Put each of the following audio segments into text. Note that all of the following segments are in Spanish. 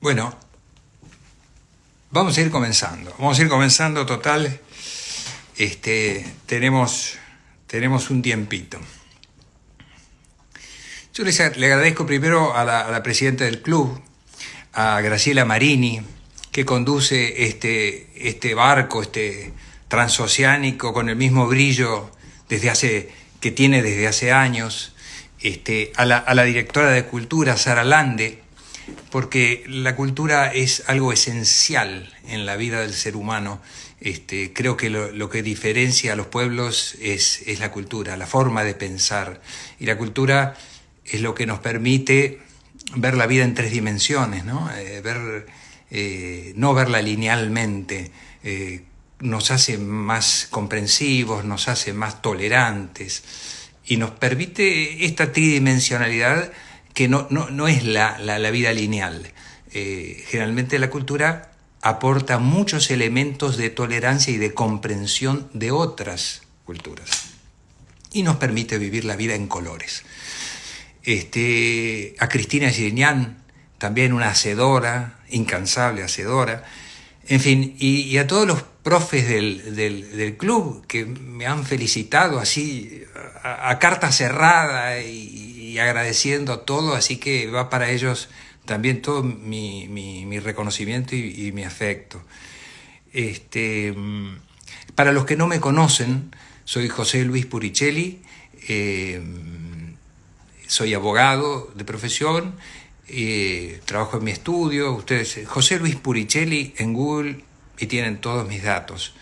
Bueno, vamos a ir comenzando. Vamos a ir comenzando, total. Tenemos un tiempito. Yo le agradezco primero a la presidenta del club, a Graciela Marini, que conduce este barco, transoceánico, con el mismo brillo que tiene desde hace años, a la directora de Cultura, Sara Lande, porque la cultura es algo esencial en la vida del ser humano. Creo que lo que diferencia a los pueblos es la cultura, la forma de pensar. Y la cultura es lo que nos permite ver la vida en tres dimensiones, ¿no? No verla linealmente. Nos hace más comprensivos, nos hace más tolerantes y nos permite esta tridimensionalidad que no es la vida lineal. Generalmente la cultura aporta muchos elementos de tolerancia y de comprensión de otras culturas y nos permite vivir la vida en colores. A Cristina Giriñán, también una hacedora, incansable hacedora, en fin, y a todos los profes del club que me han felicitado así a carta cerrada y agradeciendo todo, así que va para ellos también todo mi reconocimiento y mi afecto. Para los que no me conocen, soy José Luis Puricelli, soy abogado de profesión, trabajo en mi estudio. Ustedes, José Luis Puricelli en Google, y tienen todos mis datos.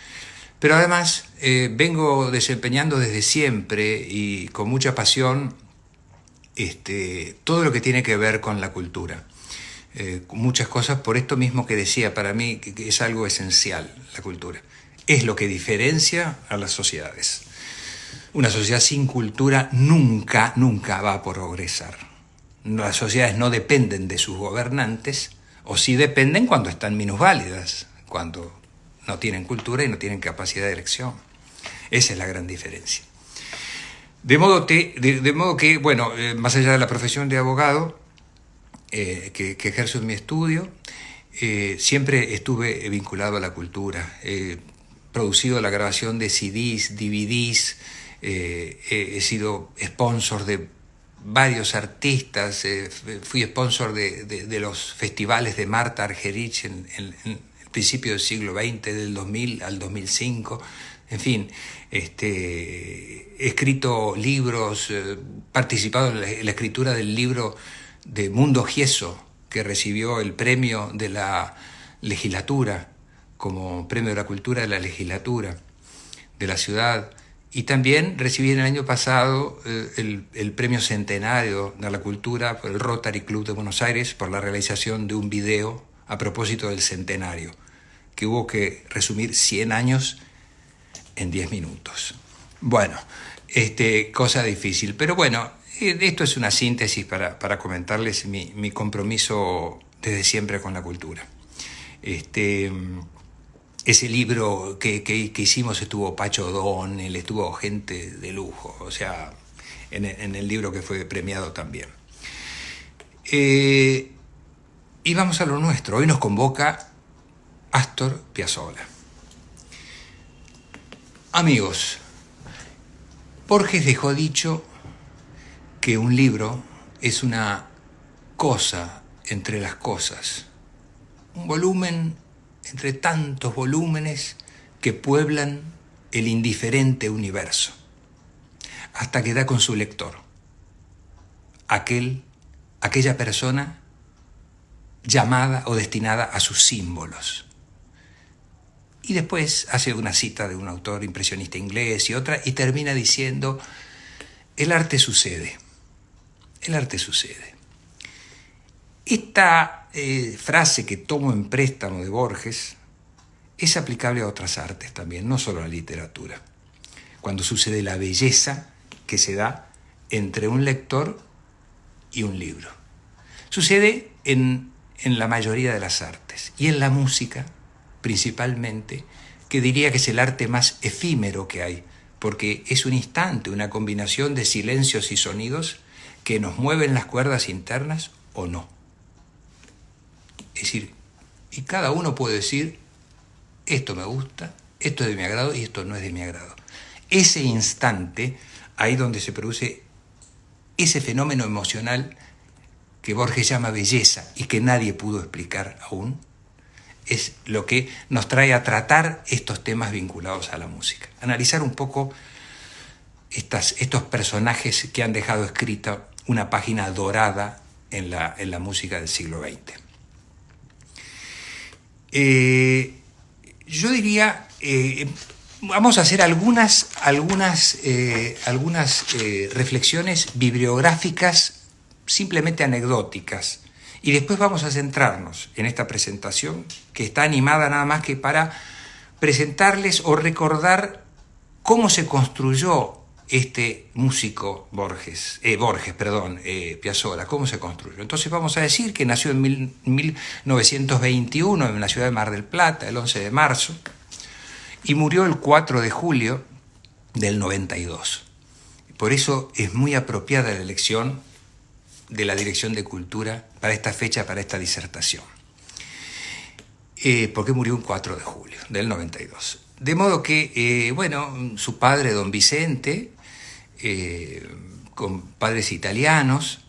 Pero además vengo desempeñando desde siempre y con mucha pasión todo lo que tiene que ver con la cultura. Muchas cosas, por esto mismo que decía, para mí que es algo esencial la cultura. Es lo que diferencia a las sociedades. Una sociedad sin cultura nunca va a progresar. Las sociedades no dependen de sus gobernantes, o sí dependen cuando están minusválidas, cuando no tienen cultura y no tienen capacidad de elección. Esa es la gran diferencia. De modo que, bueno, más allá de la profesión de abogado que ejerzo en mi estudio, siempre estuve vinculado a la cultura. He producido la grabación de CDs, DVDs, he sido sponsor de varios artistas, fui sponsor de los festivales de Marta Argerich en el principio del siglo XX, del 2000 al 2005, en fin, he escrito libros, participado en la escritura del libro de Mundo Gieso, que recibió el premio de la legislatura, como premio de la cultura de la legislatura de la ciudad. Y también recibí en el año pasado el premio centenario de la cultura por el Rotary Club de Buenos Aires por la realización de un video a propósito del centenario, que hubo que resumir 100 años en 10 minutos. Bueno, cosa difícil, pero bueno, esto es una síntesis para comentarles mi compromiso desde siempre con la cultura. Ese libro que hicimos estuvo Pacho O'Donnell, estuvo gente de lujo, o sea, en el libro que fue premiado también. Y vamos a lo nuestro. Hoy nos convoca Astor Piazzolla. Amigos, Borges dejó dicho que un libro es una cosa entre las cosas, un volumen entre tantos volúmenes que pueblan el indiferente universo, hasta que da con su lector, aquella persona llamada o destinada a sus símbolos. Y después hace una cita de un autor impresionista inglés y otra, y termina diciendo: el arte sucede. El arte sucede. Esta frase que tomo en préstamo de Borges es aplicable a otras artes también, no solo a la literatura. Cuando sucede la belleza que se da entre un lector y un libro. Sucede en la mayoría de las artes y en la música principalmente, que diría que es el arte más efímero que hay, porque es un instante, una combinación de silencios y sonidos que nos mueven las cuerdas internas o no. Es decir, y cada uno puede decir, esto me gusta, esto es de mi agrado y esto no es de mi agrado. Ese instante, ahí donde se produce ese fenómeno emocional que Borges llama belleza y que nadie pudo explicar aún, es lo que nos trae a tratar estos temas vinculados a la música. Analizar un poco estos personajes que han dejado escrita una página dorada en la música del siglo XX. Yo diría, vamos a hacer algunas reflexiones bibliográficas simplemente anecdóticas, y después vamos a centrarnos en esta presentación que está animada nada más que para presentarles o recordar cómo se construyó este músico Piazzolla, cómo se construyó. Entonces vamos a decir que nació en 1921 en la ciudad de Mar del Plata, el 11 de marzo, y murió el 4 de julio del 92. Por eso es muy apropiada la elección de la Dirección de Cultura para esta fecha, para esta disertación. Porque murió un 4 de julio del 92. De modo que, su padre, don Vicente, con padres italianos,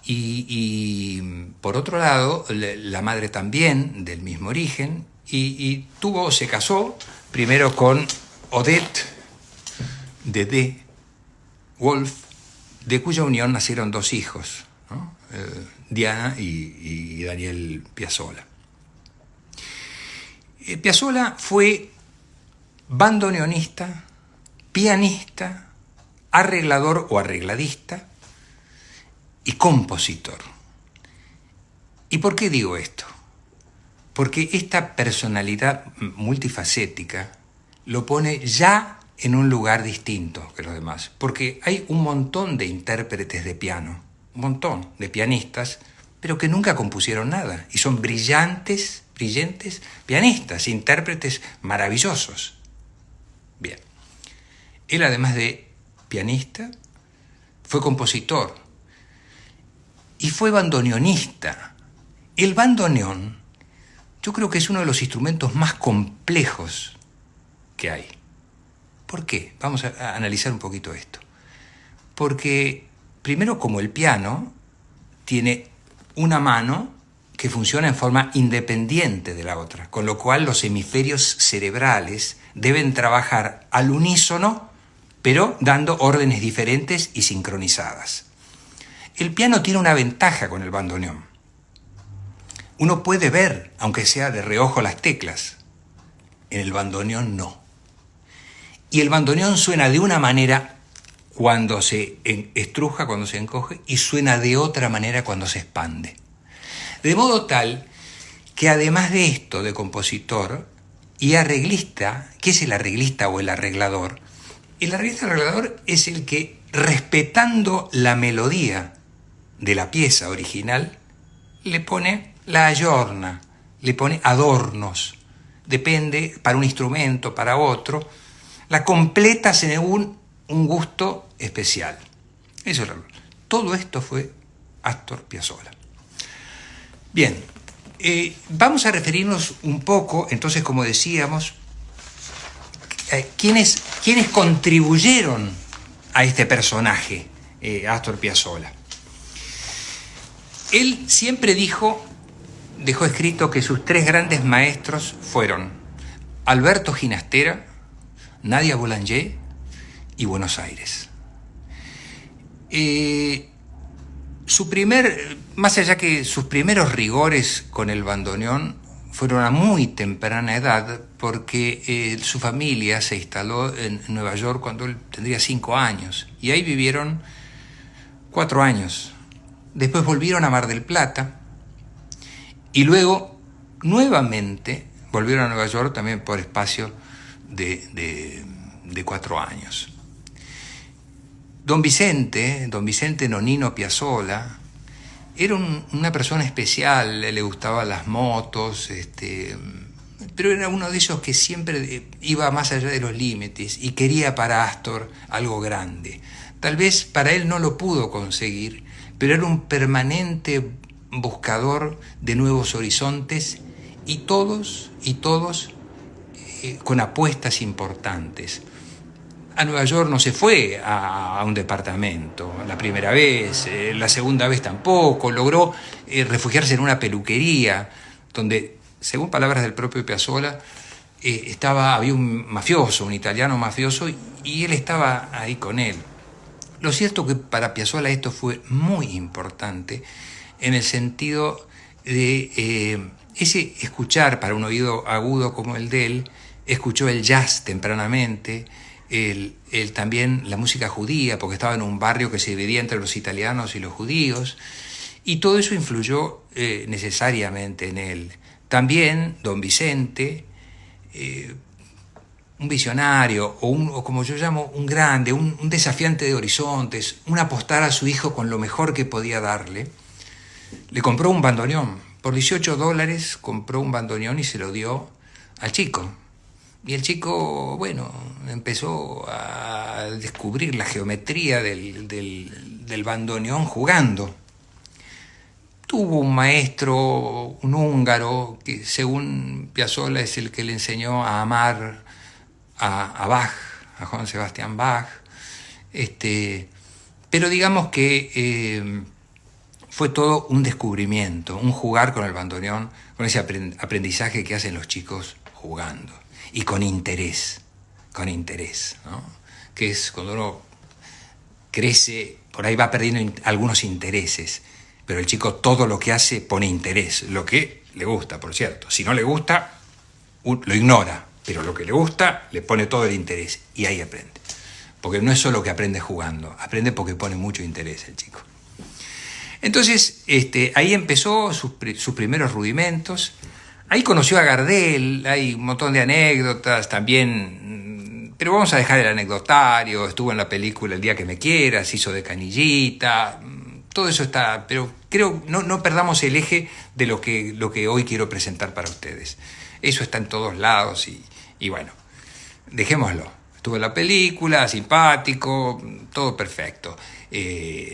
y por otro lado, la madre también, del mismo origen, y se casó primero con Odette de Wolf, de cuya unión nacieron dos hijos, ¿no? Diana y Daniel Piazzolla. Piazzolla fue bandoneonista, pianista, arreglador o arregladista y compositor. ¿Y por qué digo esto? Porque esta personalidad multifacética lo pone ya en un lugar distinto que los demás, porque hay un montón de intérpretes de piano, un montón de pianistas, pero que nunca compusieron nada, y son brillantes pianistas, intérpretes maravillosos. Bien, él además de pianista, fue compositor y fue bandoneonista. El bandoneón, yo creo que es uno de los instrumentos más complejos que hay. ¿Por qué? Vamos a analizar un poquito esto. Porque, primero, como el piano, tiene una mano que funciona en forma independiente de la otra, con lo cual los hemisferios cerebrales deben trabajar al unísono, pero dando órdenes diferentes y sincronizadas. El piano tiene una ventaja con el bandoneón. Uno puede ver, aunque sea de reojo, las teclas. En el bandoneón no. Y el bandoneón suena de una manera cuando se estruja, cuando se encoge, y suena de otra manera cuando se expande. De modo tal que además de esto, de compositor y arreglista, ¿qué es el arreglista o el arreglador? El arreglador es el que, respetando la melodía de la pieza original, le pone la ayorna, le pone adornos. Depende, para un instrumento, para otro, la completa según un gusto especial. Eso es todo esto fue Astor Piazzolla. Bien, vamos a referirnos un poco, entonces, como decíamos, ¿quiénes contribuyeron a este personaje, Astor Piazzolla? Él siempre dejó escrito que sus tres grandes maestros fueron Alberto Ginastera, Nadia Boulanger y Buenos Aires. Más allá que sus primeros rigores con el bandoneón fueron a muy temprana edad, porque su familia se instaló en Nueva York cuando él tendría 5 años, y ahí vivieron 4 años. Después volvieron a Mar del Plata, y luego nuevamente volvieron a Nueva York también por espacio de 4 años. Don Vicente Nonino Piazzolla, era una persona especial, le gustaban las motos, pero era uno de ellos que siempre iba más allá de los límites y quería para Astor algo grande. Tal vez para él no lo pudo conseguir, pero era un permanente buscador de nuevos horizontes y todos con apuestas importantes. A Nueva York no se fue a un departamento la primera vez, la segunda vez tampoco, logró refugiarse en una peluquería donde, según palabras del propio Piazzolla, había un mafioso, un italiano mafioso, y él estaba ahí con él. Lo cierto que para Piazzolla esto fue muy importante en el sentido de ese escuchar para un oído agudo como el de él, escuchó el jazz tempranamente, también la música judía, porque estaba en un barrio que se dividía entre los italianos y los judíos, y todo eso influyó necesariamente en él. También Don Vicente, un visionario, o como yo llamo, un grande, un desafiante de horizontes, un apostar a su hijo con lo mejor que podía darle, le compró un bandoneón. Por $18 compró un bandoneón y se lo dio al chico. Y el chico, bueno, empezó a descubrir la geometría del bandoneón jugando. Tuvo un maestro, un húngaro, que según Piazzolla es el que le enseñó a amar a Bach, a Johann Sebastian Bach. Pero digamos que fue todo un descubrimiento, un jugar con el bandoneón, con ese aprendizaje que hacen los chicos jugando. Y con interés, ¿no? Que es cuando uno crece, por ahí va perdiendo algunos intereses, pero el chico todo lo que hace pone interés, lo que le gusta, por cierto. Si no le gusta, lo ignora, pero lo que le gusta le pone todo el interés y ahí aprende. Porque no es solo que aprende jugando, aprende porque pone mucho interés el chico. Entonces, ahí empezó sus primeros rudimentos. Ahí conoció a Gardel, hay un montón de anécdotas también, pero vamos a dejar el anecdotario. Estuvo en la película El día que me quieras, hizo de canillita, todo eso está, pero creo no perdamos el eje de lo que hoy quiero presentar para ustedes. Eso está en todos lados y bueno, dejémoslo. Estuvo en la película, simpático, todo perfecto.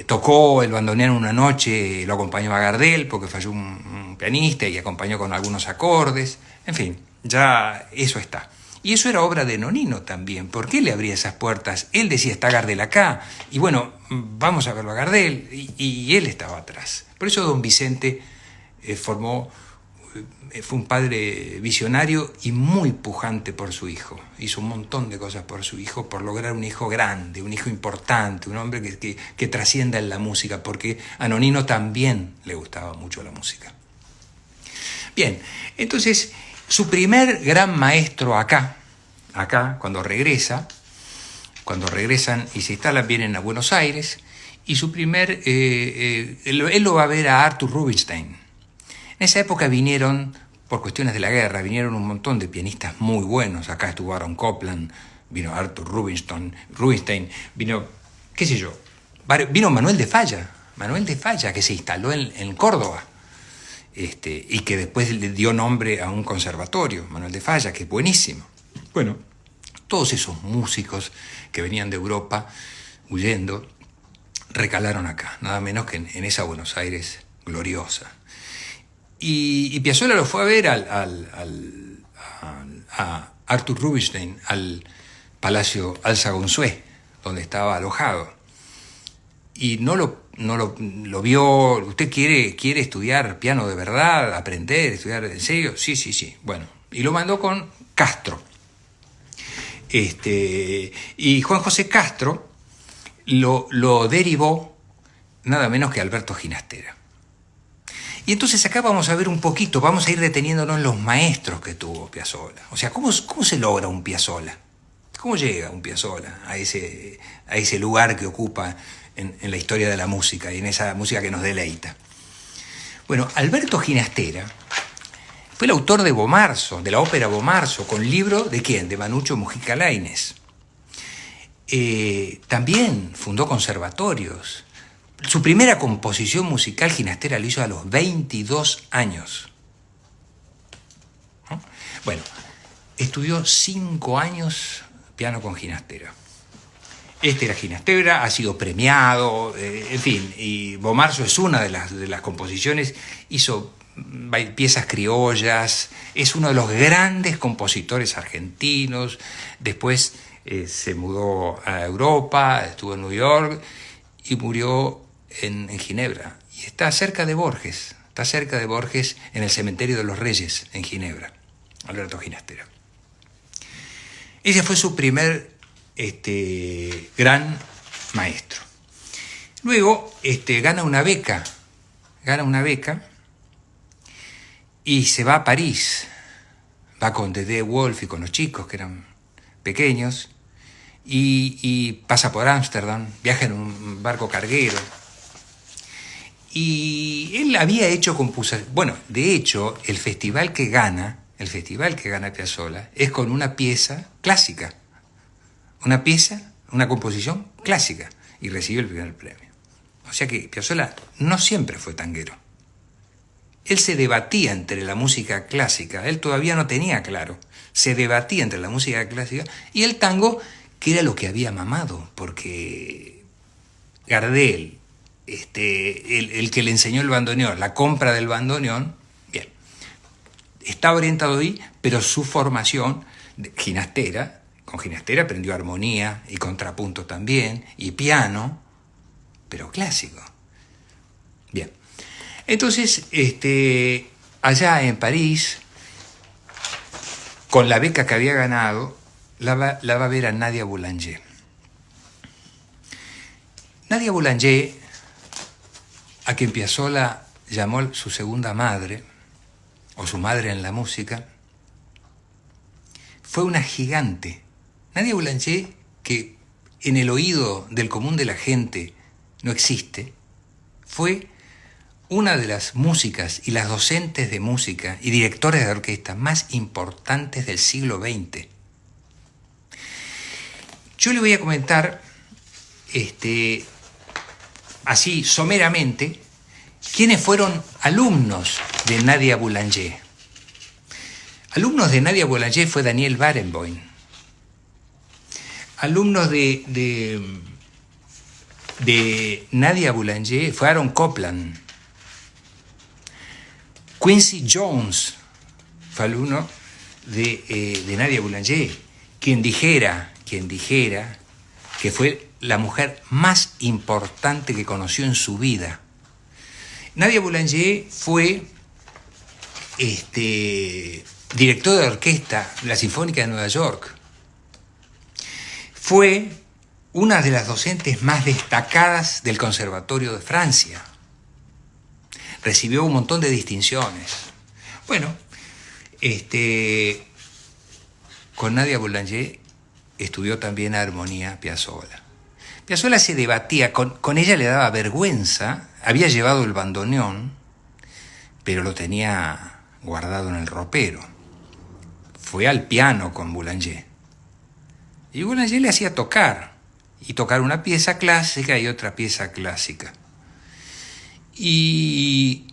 Tocó el bandoneón una noche, lo acompañó a Gardel porque falló un pianista y acompañó con algunos acordes. En fin, ya eso está. Y eso era obra de Nonino también. ¿Por qué le abría esas puertas? Él decía, está Gardel acá. Y bueno, vamos a verlo a Gardel. Y él estaba atrás. Por eso Don Vicente fue un padre visionario y muy pujante por su hijo. Hizo un montón de cosas por su hijo, por lograr un hijo grande, un hijo importante, un hombre que trascienda en la música, porque a Nonino también le gustaba mucho la música. Bien, entonces su primer gran maestro acá, cuando regresan y se instalan, vienen a Buenos Aires, y su primer, él lo va a ver a Arthur Rubinstein. En esa época vinieron, por cuestiones de la guerra, vinieron un montón de pianistas muy buenos. Acá estuvo Aaron Copland, vino Arthur Rubinstein, vino, qué sé yo, vino Manuel de Falla, que se instaló en Córdoba, y que después le dio nombre a un conservatorio, Manuel de Falla, que es buenísimo. Bueno, todos esos músicos que venían de Europa huyendo, recalaron acá, nada menos que en esa Buenos Aires gloriosa. Y Piazzolla lo fue a ver a Arthur Rubinstein al Palacio Alsagonsué, donde estaba alojado. Y no lo vio. ¿Usted quiere estudiar piano de verdad, aprender, estudiar en serio? Sí. Bueno, y lo mandó con Castro. Y Juan José Castro lo derivó nada menos que Alberto Ginastera. Y entonces acá vamos a ver un poquito, vamos a ir deteniéndonos en los maestros que tuvo Piazzolla. O sea, ¿cómo se logra un Piazzolla? ¿Cómo llega un Piazzolla a ese lugar que ocupa en la historia de la música y en esa música que nos deleita? Bueno, Alberto Ginastera fue el autor de Bomarzo, de la ópera Bomarzo, con libro ¿de quién? De Manucho Mujica Lainez. También fundó conservatorios. Su primera composición musical Ginastera lo hizo a los 22 años. ¿No? Bueno, estudió 5 años piano con Ginastera. Este era Ginastera, ha sido premiado, en fin, y Bomarzo es una de las composiciones, hizo piezas criollas, es uno de los grandes compositores argentinos. Después se mudó a Europa, estuvo en New York y murió en Ginebra. Y está cerca de Borges en el Cementerio de los Reyes, en Ginebra, Alberto Ginastera. Ese fue su primer gran maestro. Luego gana una beca y se va a París. Va con Dédé Wolf y con los chicos que eran pequeños y pasa por Ámsterdam, viaja en un barco carguero. Y él había hecho composiciones. Bueno, de hecho, el festival que gana Piazzolla es con una pieza clásica. Una composición clásica, y recibió el primer premio. O sea que Piazzolla no siempre fue tanguero. Él se debatía entre la música clásica, él todavía no tenía claro, se debatía entre la música clásica y el tango, que era lo que había mamado, porque Gardel, el que le enseñó el bandoneón, la compra del bandoneón, bien, está orientado ahí, pero su formación ginastera, con Ginastera aprendió armonía y contrapunto también, y piano, pero clásico. Bien. Entonces, allá en París, con la beca que había ganado, la va a ver a Nadia Boulanger. Nadia Boulanger, a quien Piazzolla llamó su segunda madre, o su madre en la música, fue una gigante. Nadia Boulanger, que en el oído del común de la gente no existe, fue una de las músicas y las docentes de música y directores de orquesta más importantes del siglo XX. Yo le voy a comentar, así someramente, quiénes fueron alumnos de Nadia Boulanger. Alumnos de Nadia Boulanger fue Daniel Barenboim. Alumnos de Nadia Boulanger fue Aaron Copland. Quincy Jones fue alumno de Nadia Boulanger, quien dijera que fue la mujer más importante que conoció en su vida. Nadia Boulanger fue director de orquesta de la Sinfónica de Nueva York. Fue una de las docentes más destacadas del Conservatorio de Francia. Recibió un montón de distinciones. Bueno, con Nadia Boulanger estudió también armonía Piazzolla. Piazzolla se debatía, con ella le daba vergüenza, había llevado el bandoneón, pero lo tenía guardado en el ropero. Fue al piano con Boulanger. Y Boulanger le hacía tocar una pieza clásica y otra pieza clásica. Y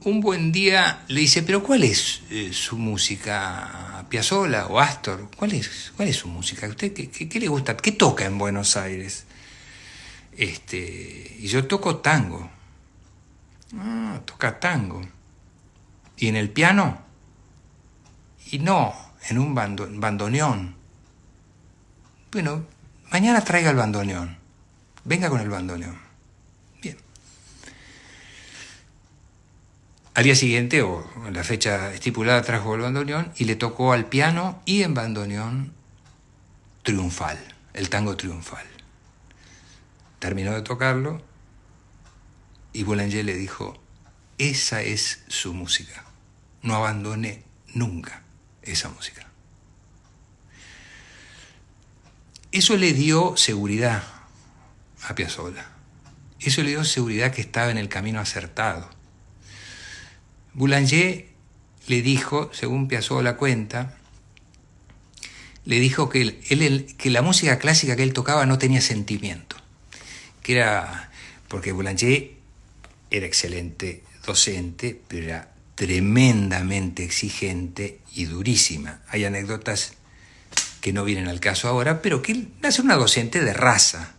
un buen día le dice, ¿pero cuál es su música, Piazzolla o Astor? ¿Cuál es su música? ¿Usted qué le gusta? ¿Qué toca en Buenos Aires? Y yo toco tango. Ah, toca tango. ¿Y en el piano? Y no, en un bandoneón. Bueno, mañana traiga el bandoneón. Venga con el bandoneón. Bien. Al día siguiente, o en la fecha estipulada, trajo el bandoneón y le tocó al piano y en bandoneón Triunfal, el tango Triunfal. Terminó de tocarlo y Boulanger le dijo, esa es su música. No abandone nunca esa música. Eso le dio seguridad a Piazzolla. Eso le dio seguridad que estaba en el camino acertado. Boulanger le dijo, según Piazzolla cuenta, le dijo que la música clásica que él tocaba no tenía sentimiento. Que era, porque Boulanger era excelente docente, pero era tremendamente exigente y durísima. Hay anécdotas que no vienen al caso ahora, pero que él nace una docente de raza.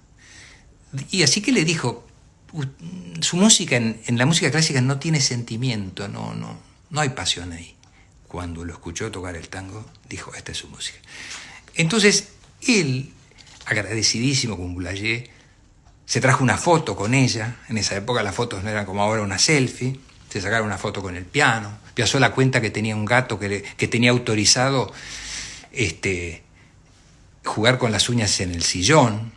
Y así que le dijo, su música en la música clásica no tiene sentimiento, no hay pasión ahí. Cuando lo escuchó tocar el tango, dijo, esta es su música. Entonces, él, agradecidísimo con Boulanger, se trajo una foto con ella. En esa época las fotos no eran como ahora una selfie. Se sacaron una foto con el piano. Piazzolla cuenta que tenía un gato que tenía autorizado jugar con las uñas en el sillón.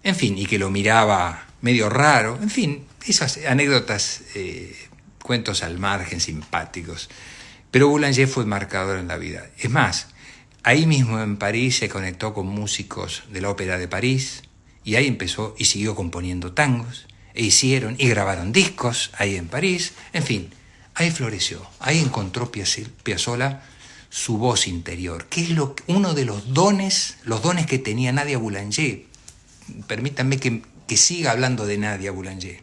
En fin, y que lo miraba medio raro. En fin, esas anécdotas, cuentos al margen, simpáticos. Pero Boulanger fue marcador en la vida. Es más, ahí mismo en París se conectó con músicos de la Ópera de París y ahí empezó y siguió componiendo tangos e hicieron y grabaron discos ahí en París. En fin, ahí floreció, ahí encontró Piazzolla su voz interior, que es uno de los dones que tenía Nadia Boulanger. Permítanme que siga hablando de Nadia Boulanger.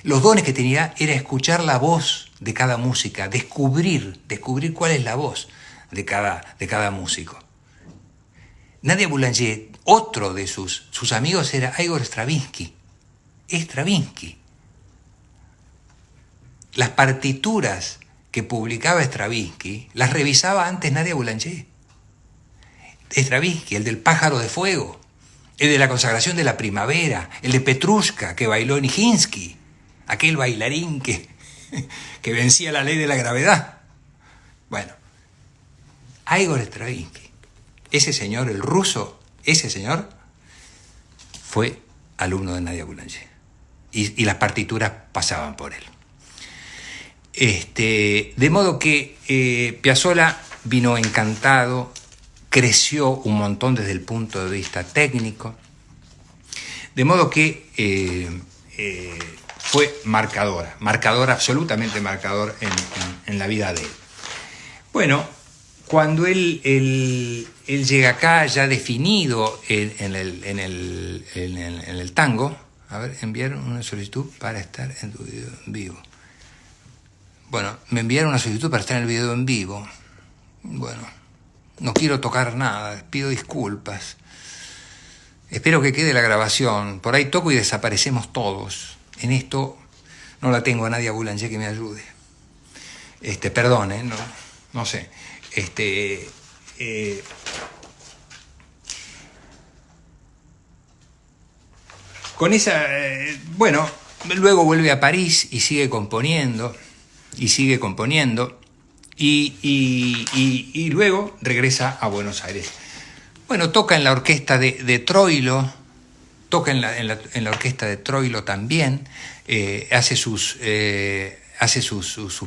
Los dones que tenía era escuchar la voz de cada música, descubrir cuál es la voz de cada músico. Nadia Boulanger, otro de sus amigos era Igor Stravinsky. Las partituras que publicaba Stravinsky las revisaba antes Nadia Boulanger. Stravinsky, el del Pájaro de Fuego, el de la Consagración de la Primavera, el de Petrushka que bailó Nijinsky, aquel bailarín que vencía la ley de la gravedad. Bueno, Igor Stravinsky, ese señor, el ruso, ese señor fue alumno de Nadia Boulanger y las partituras pasaban por él. De modo que Piazzolla vino encantado, creció un montón desde el punto de vista técnico, de modo que fue marcador, absolutamente marcador en la vida de él. Bueno, cuando él llega acá ya definido en el tango, a ver, enviar una solicitud para estar en tu video en vivo. Bueno, me enviaron una solicitud para estar en el video en vivo. Bueno, no quiero tocar nada, pido disculpas. Espero que quede la grabación. Por ahí toco y desaparecemos todos. En esto no la tengo a Nadia Boulanger que me ayude. Perdón, no sé. Con esa, bueno, luego vuelve a París y sigue componiendo, y luego regresa a Buenos Aires. Bueno, toca en la orquesta de Troilo, toca en la orquesta de Troilo también, hace sus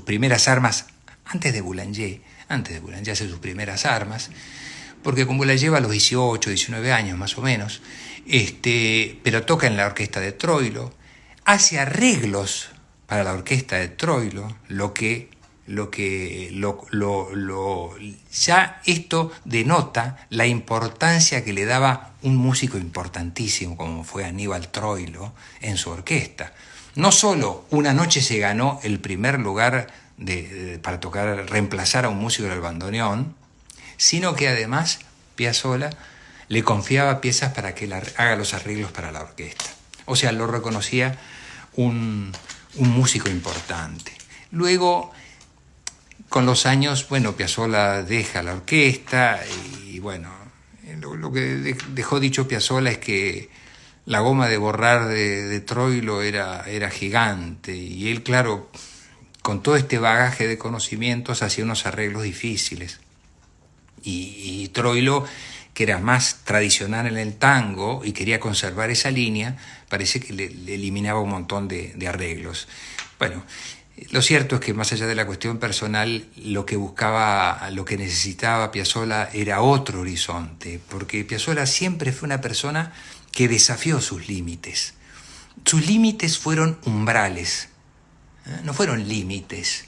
primeras armas antes de Boulanger hace sus primeras armas, porque con Boulanger lleva a los 18, 19 años más o menos, pero toca en la orquesta de Troilo, hace arreglos para la orquesta de Troilo, ya esto denota la importancia que le daba un músico importantísimo como fue Aníbal Troilo en su orquesta. No solo una noche se ganó el primer lugar para tocar, reemplazar a un músico del bandoneón, sino que además Piazzolla le confiaba piezas para que él haga los arreglos para la orquesta. O sea, lo reconocía un músico importante. Luego, con los años, bueno, Piazzolla deja la orquesta y bueno, lo que dejó dicho Piazzolla es que la goma de borrar de Troilo era gigante y él, claro, con todo este bagaje de conocimientos hacía unos arreglos difíciles. Y Troilo, que era más tradicional en el tango y quería conservar esa línea, parece que le eliminaba un montón de arreglos. Bueno, lo cierto es que más allá de la cuestión personal, lo que necesitaba Piazzolla era otro horizonte, porque Piazzolla siempre fue una persona que desafió sus límites. Sus límites fueron umbrales, no fueron límites,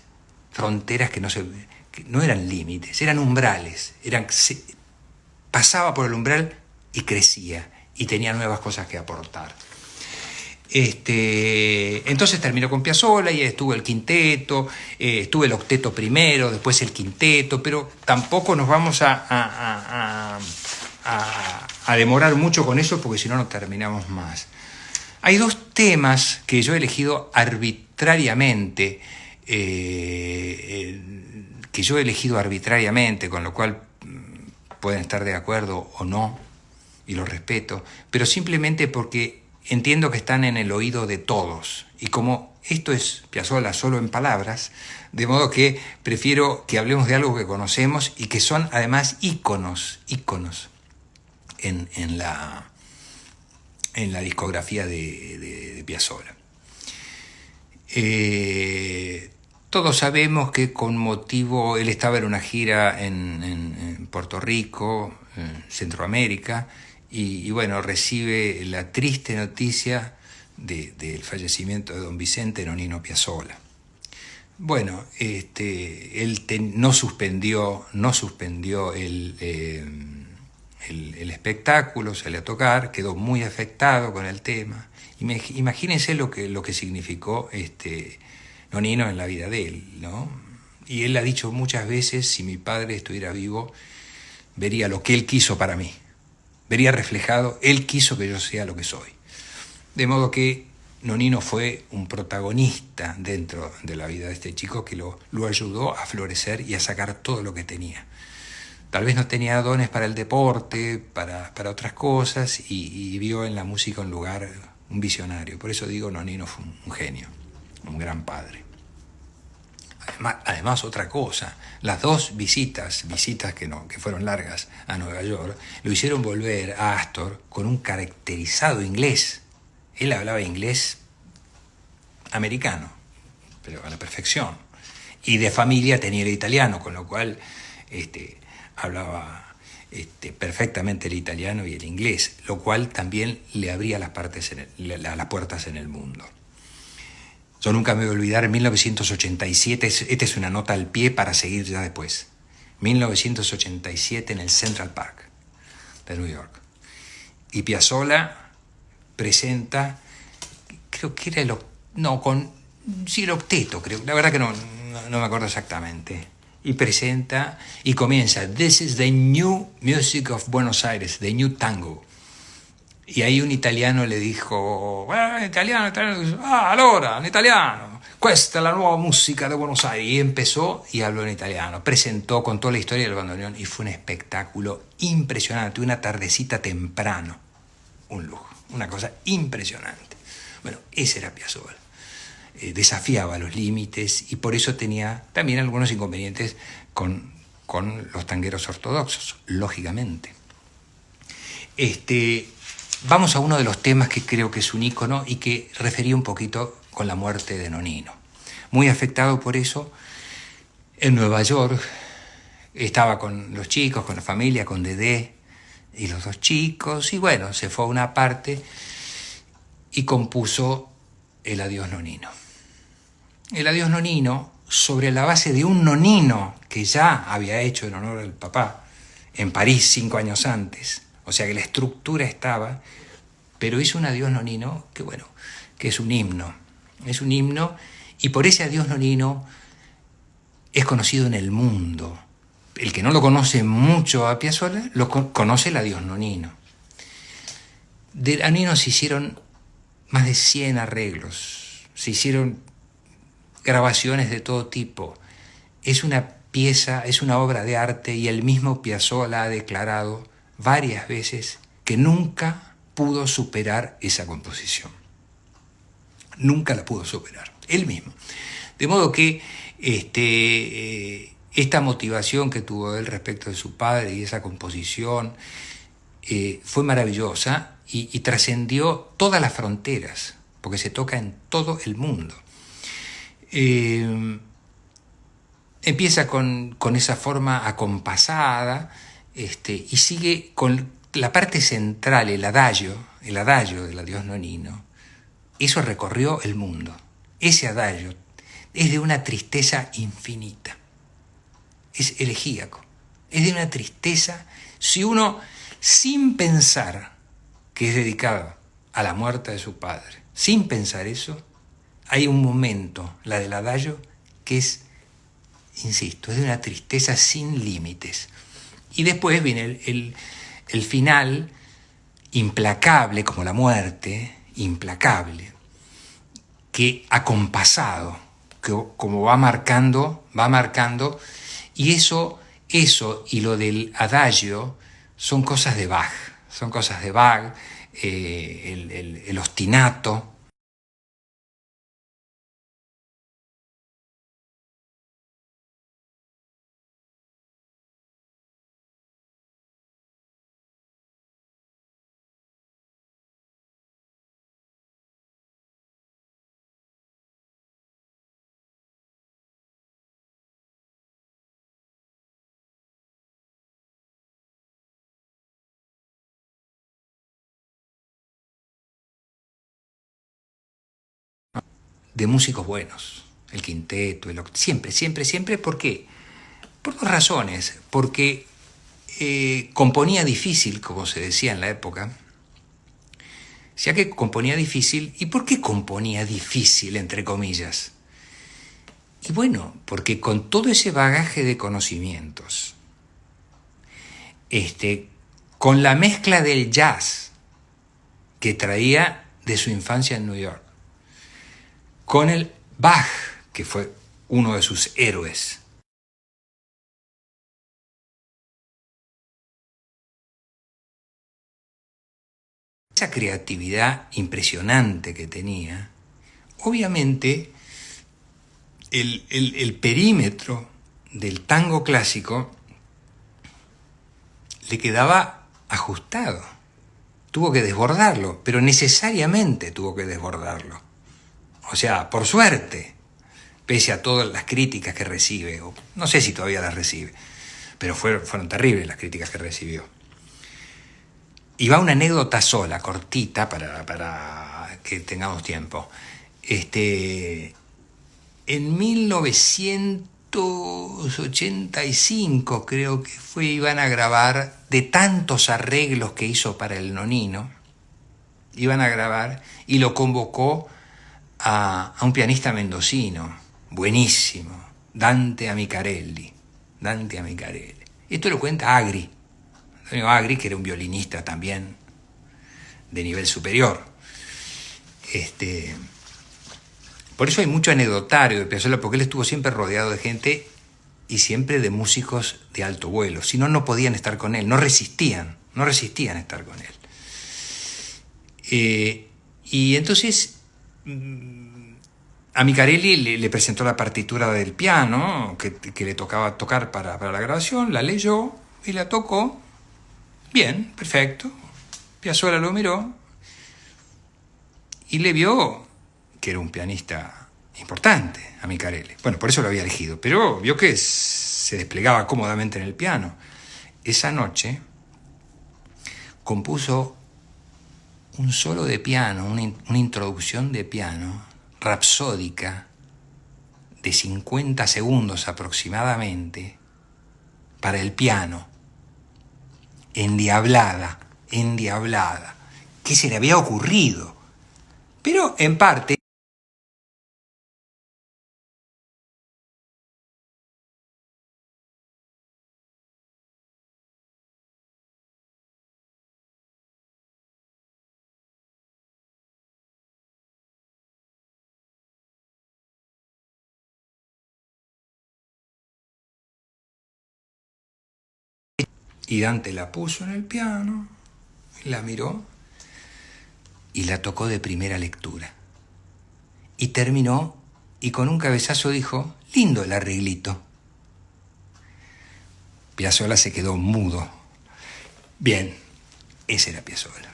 fronteras que no eran límites, eran umbrales, pasaba por el umbral y crecía y tenía nuevas cosas que aportar. Entonces terminó con Piazzolla y estuvo el quinteto, estuvo el octeto primero, después el quinteto, pero tampoco nos vamos a demorar mucho con eso porque si no, no terminamos más. Hay dos temas que yo he elegido arbitrariamente, con lo cual pueden estar de acuerdo o no, y lo respeto, pero simplemente porque entiendo que están en el oído de todos. Y como esto es Piazzolla solo en palabras, de modo que prefiero que hablemos de algo que conocemos y que son además íconos en la discografía de Piazzolla. Todos sabemos que con motivo, él estaba en una gira en Puerto Rico, Centroamérica, y bueno, recibe la triste noticia del fallecimiento de don Vicente Nonino Piazzolla. Bueno, él no suspendió el espectáculo, salió a tocar, quedó muy afectado con el tema. Imagínense lo que significó Nonino en la vida de él, ¿no? Y él ha dicho muchas veces, si mi padre estuviera vivo, vería lo que él quiso para mí. Vería reflejado, él quiso que yo sea lo que soy. De modo que Nonino fue un protagonista dentro de la vida de este chico que lo ayudó a florecer y a sacar todo lo que tenía. Tal vez no tenía dones para el deporte, para otras cosas, y vio en la música un visionario. Por eso digo, Nonino fue un genio, un gran padre. Además, otra cosa, las dos visitas que fueron largas a Nueva York, lo hicieron volver a Astor con un caracterizado inglés. Él hablaba inglés americano, pero a la perfección. Y de familia tenía el italiano, con lo cual hablaba perfectamente el italiano y el inglés, lo cual también le abría las puertas en el mundo. Yo nunca me voy a olvidar, en 1987, esta es una nota al pie para seguir ya después, 1987 en el Central Park de New York. Y Piazzolla presenta, creo que era el octeto, creo, la verdad que no me acuerdo exactamente. Y presenta y comienza, "This is the new music of Buenos Aires, the new tango". Y ahí un italiano le dijo, italiano, allora, un italiano, questa è la nuova musica de Buenos Aires. Y empezó y habló en italiano, presentó, contó la historia del bandoneón y fue un espectáculo impresionante, una tardecita temprano, un lujo, una cosa impresionante. Bueno, ese era Piazzolla. Desafiaba los límites y por eso tenía también algunos inconvenientes con los tangueros ortodoxos, lógicamente. Vamos a uno de los temas que creo que es un ícono y que refería un poquito con la muerte de Nonino. Muy afectado por eso, en Nueva York estaba con los chicos, con la familia, con Dedé y los dos chicos, y bueno, se fue a una parte y compuso el Adiós Nonino. El Adiós Nonino, sobre la base de un nonino que ya había hecho en honor al papá en París 5 años antes, o sea que la estructura estaba, pero hizo un Adiós Nonino que bueno, que es un himno, y por ese Adiós Nonino es conocido en el mundo. El que no lo conoce mucho a Piazzolla, conoce el Adiós Nonino. De Nonino se hicieron más de 100 arreglos, se hicieron grabaciones de todo tipo. Es una pieza, es una obra de arte, y el mismo Piazzolla ha declarado varias veces que nunca pudo superar esa composición. Nunca la pudo superar, él mismo. De modo que esta motivación que tuvo él respecto de su padre y esa composición fue maravillosa y trascendió todas las fronteras, porque se toca en todo el mundo. Empieza con esa forma acompasada, y sigue con la parte central, el adagio del Adiós Nonino. Eso recorrió el mundo. Ese adagio es de una tristeza infinita. Es elegíaco. Es de una tristeza, si uno, sin pensar que es dedicado a la muerte de su padre, sin pensar eso, hay un momento, la del adagio, que es, insisto, es de una tristeza sin límites. Y después viene el final, implacable como la muerte, implacable, que acompasado, que como va marcando, y eso y lo del adagio son cosas de Bach, el ostinato. De músicos buenos, el quinteto, siempre, siempre, siempre, ¿por qué? Por dos razones, porque componía difícil, como se decía en la época, ya que componía difícil. ¿Y por qué componía difícil, entre comillas? Y bueno, porque con todo ese bagaje de conocimientos, con la mezcla del jazz que traía de su infancia en New York, con el Bach, que fue uno de sus héroes, esa creatividad impresionante que tenía, obviamente el perímetro del tango clásico le quedaba ajustado. Tuvo que desbordarlo, pero necesariamente tuvo que desbordarlo. O sea, por suerte, pese a todas las críticas que recibe, o no sé si todavía las recibe, pero fueron terribles las críticas que recibió. Y va una anécdota sola, cortita, para que tengamos tiempo. En 1985 creo que fue, iban a grabar, de tantos arreglos que hizo para el Nonino, iban a grabar y lo convocó a un pianista mendocino, buenísimo, Dante Amicarelli. Esto lo cuenta Agri, Antonio Agri, que era un violinista también de nivel superior. Por eso hay mucho anecdotario de Piazzolla, porque él estuvo siempre rodeado de gente y siempre de músicos de alto vuelo. Si no, no podían estar con él, no resistían estar con él. Y entonces a Micarelli le presentó la partitura del piano que le tocaba tocar para la grabación, la leyó y la tocó. Bien, perfecto. Piazzolla lo miró y le vio que era un pianista importante, a Micarelli. Bueno, por eso lo había elegido, pero vio que se desplegaba cómodamente en el piano. Esa noche compuso un solo de piano, una introducción de piano rapsódica de 50 segundos aproximadamente para el piano, endiablada, ¿qué se le había ocurrido? Pero en parte y Dante la puso en el piano, la miró y la tocó de primera lectura. Y terminó y con un cabezazo dijo, lindo el arreglito. Piazzolla se quedó mudo. Bien, ese era Piazzolla.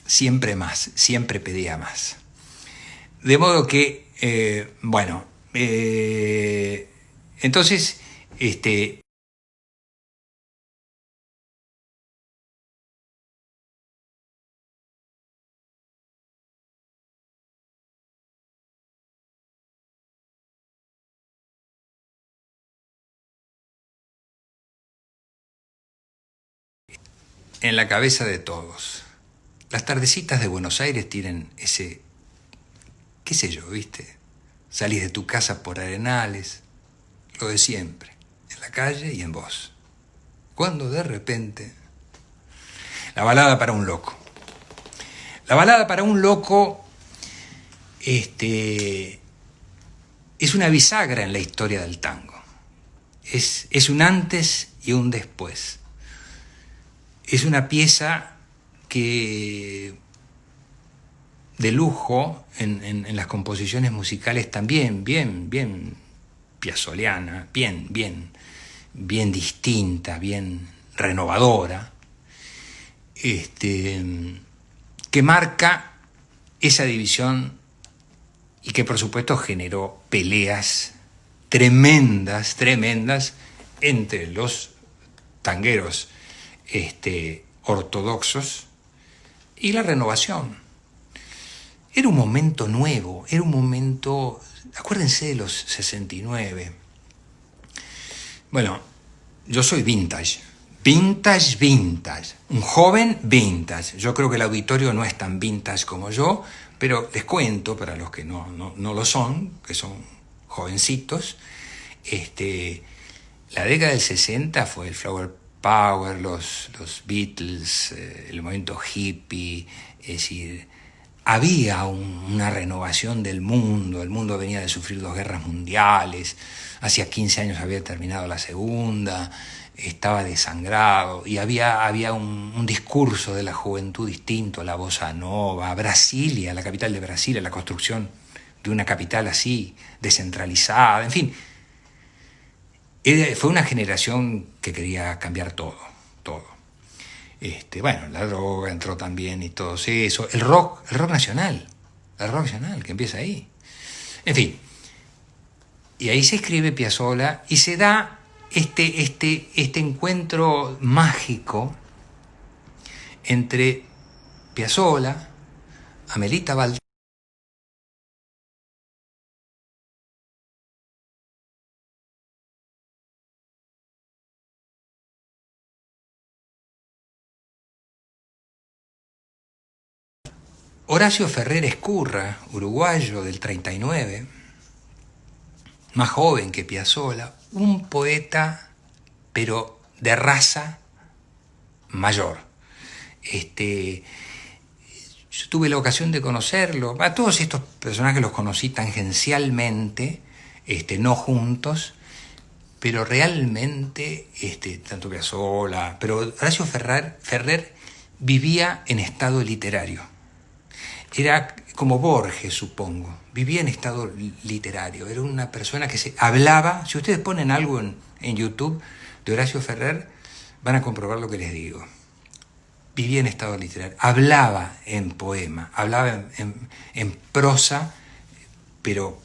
Siempre más, siempre pedía más. De modo que, entonces, en la cabeza de todos. Las tardecitas de Buenos Aires tienen ese qué sé yo, ¿viste? Salís de tu casa por Arenales, lo de siempre, en la calle y en vos. Cuando de repente... La balada para un loco. La balada para un loco es una bisagra en la historia del tango. Es un antes y un después. Es una pieza que de lujo en las composiciones musicales también, bien piazzoliana, bien distinta, bien renovadora, que marca esa división y que por supuesto generó peleas tremendas entre los tangueros ortodoxos y la renovación. Era un momento nuevo, era un momento, acuérdense de los 69. Bueno, yo soy vintage, un joven vintage. Yo creo que el auditorio no es tan vintage como yo, pero les cuento, para los que no lo son, que son jovencitos, la década del 60 fue el Flower Power, los Beatles, el movimiento hippie, es decir, había una renovación del mundo, el mundo venía de sufrir 2 guerras mundiales, hacía 15 años había terminado la segunda, estaba desangrado y había un discurso de la juventud distinto, la bossa nova, Brasilia, la capital de Brasilia, la construcción de una capital así, descentralizada, en fin. Fue una generación que quería cambiar todo. Bueno, la droga entró también y todo eso. El rock nacional, que empieza ahí. En fin, y ahí se escribe Piazzolla y se da este encuentro mágico entre Piazzolla, Amelita Valdés, Horacio Ferrer Ezcurra, uruguayo del 39, más joven que Piazzolla, un poeta, pero de raza mayor. Yo tuve la ocasión de conocerlo. A todos estos personajes los conocí tangencialmente, no juntos, pero realmente, tanto Piazzolla, pero Horacio Ferrer vivía en estado literario. Era como Borges, supongo. Vivía en estado literario. Era una persona que se hablaba. Si ustedes ponen algo en YouTube de Horacio Ferrer, van a comprobar lo que les digo. Vivía en estado literario. Hablaba en poema, hablaba en prosa, pero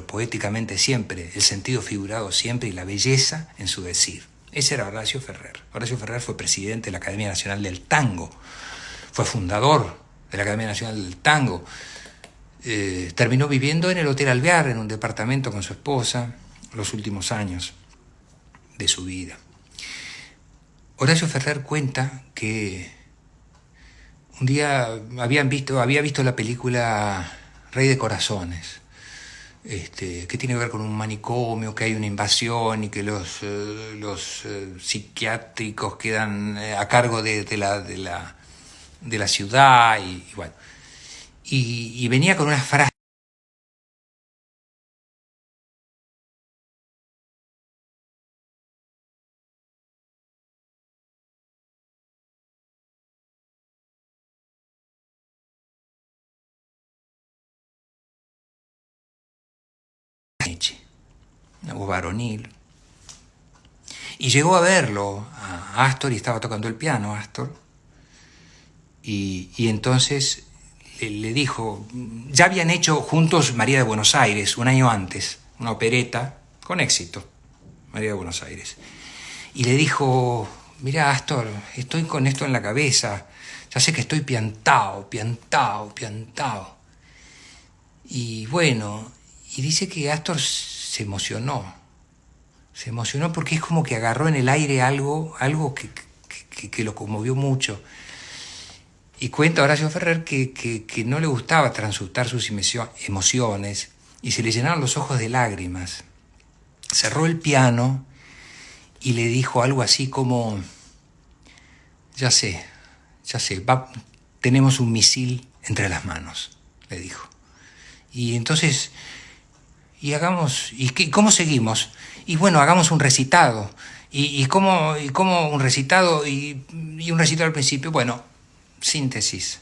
poéticamente siempre, el sentido figurado siempre y la belleza en su decir. Ese era Horacio Ferrer. Horacio Ferrer fue presidente de la Academia Nacional del Tango. Fue fundador de la Academia Nacional del Tango. Terminó viviendo en el Hotel Alvear, en un departamento con su esposa, los últimos años de su vida. Horacio Ferrer cuenta que un día había visto la película Rey de Corazones, que tiene que ver con un manicomio, que hay una invasión y que los psiquiátricos quedan a cargo de la ciudad y bueno. Y venía con una frase una voz varonil. Y llegó a verlo a Astor y estaba tocando el piano Astor. Y entonces le dijo, ya habían hecho juntos María de Buenos Aires un año antes, una opereta con éxito, María de Buenos Aires. Y le dijo, mira Astor, estoy con esto en la cabeza, ya sé que estoy piantao. Y bueno, y dice que Astor se emocionó porque es como que agarró en el aire algo que lo conmovió mucho. Y cuenta Horacio Ferrer que no le gustaba transudar sus emociones y se le llenaron los ojos de lágrimas. Cerró el piano y le dijo algo así como, ya sé, tenemos un misil entre las manos, le dijo. Y entonces, ¿cómo seguimos? Y bueno, hagamos un recitado. ¿Y cómo un recitado? Y un recitado al principio, bueno, síntesis.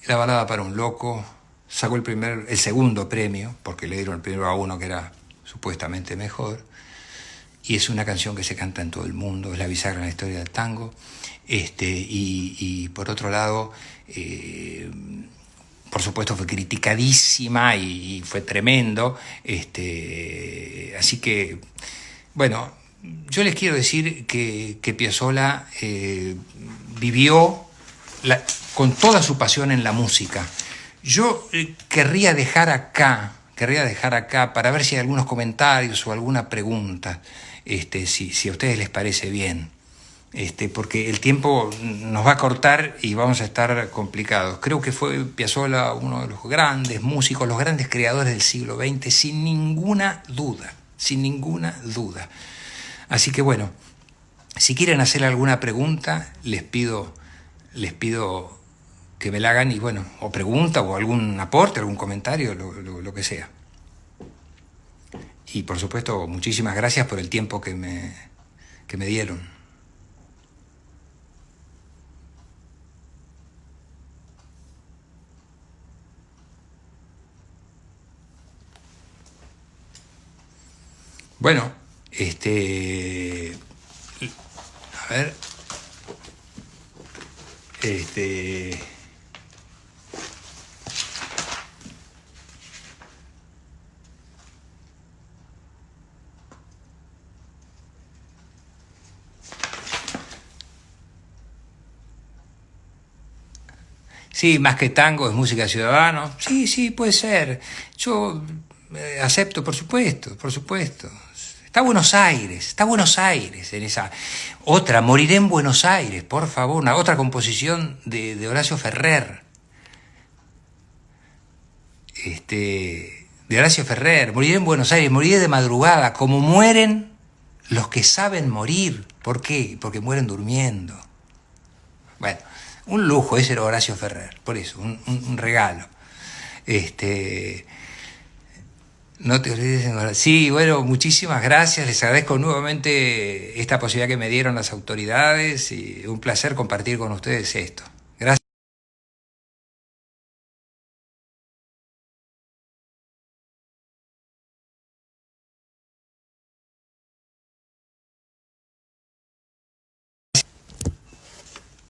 La balada para un loco, sacó el segundo premio, porque le dieron el primero a uno que era supuestamente mejor, y es una canción que se canta en todo el mundo, es la bisagra en la historia del tango. Y por otro lado, por supuesto fue criticadísima y fue tremendo, así que, bueno, yo les quiero decir que Piazzolla vivió con toda su pasión en la música. Yo querría dejar acá para ver si hay algunos comentarios o alguna pregunta, si a ustedes les parece bien. Porque el tiempo nos va a cortar y vamos a estar complicados. Creo que fue Piazzolla uno de los grandes músicos, los grandes creadores del siglo XX, sin ninguna duda. Así que bueno, si quieren hacer alguna pregunta, les pido que me la hagan y bueno, o pregunta o algún aporte, algún comentario, lo que sea. Y por supuesto, muchísimas gracias por el tiempo que me dieron. Bueno, a ver, sí, más que tango es música ciudadana. Sí, puede ser. Yo acepto, por supuesto. Está Buenos Aires en esa. Otra, Moriré en Buenos Aires, por favor, otra composición de Horacio Ferrer. De Horacio Ferrer, moriré en Buenos Aires, moriré de madrugada, como mueren los que saben morir. ¿Por qué? Porque mueren durmiendo. Bueno, un lujo, ese era Horacio Ferrer, por eso, un regalo. No te olvides. Sí, bueno, muchísimas gracias. Les agradezco nuevamente esta posibilidad que me dieron las autoridades y un placer compartir con ustedes esto.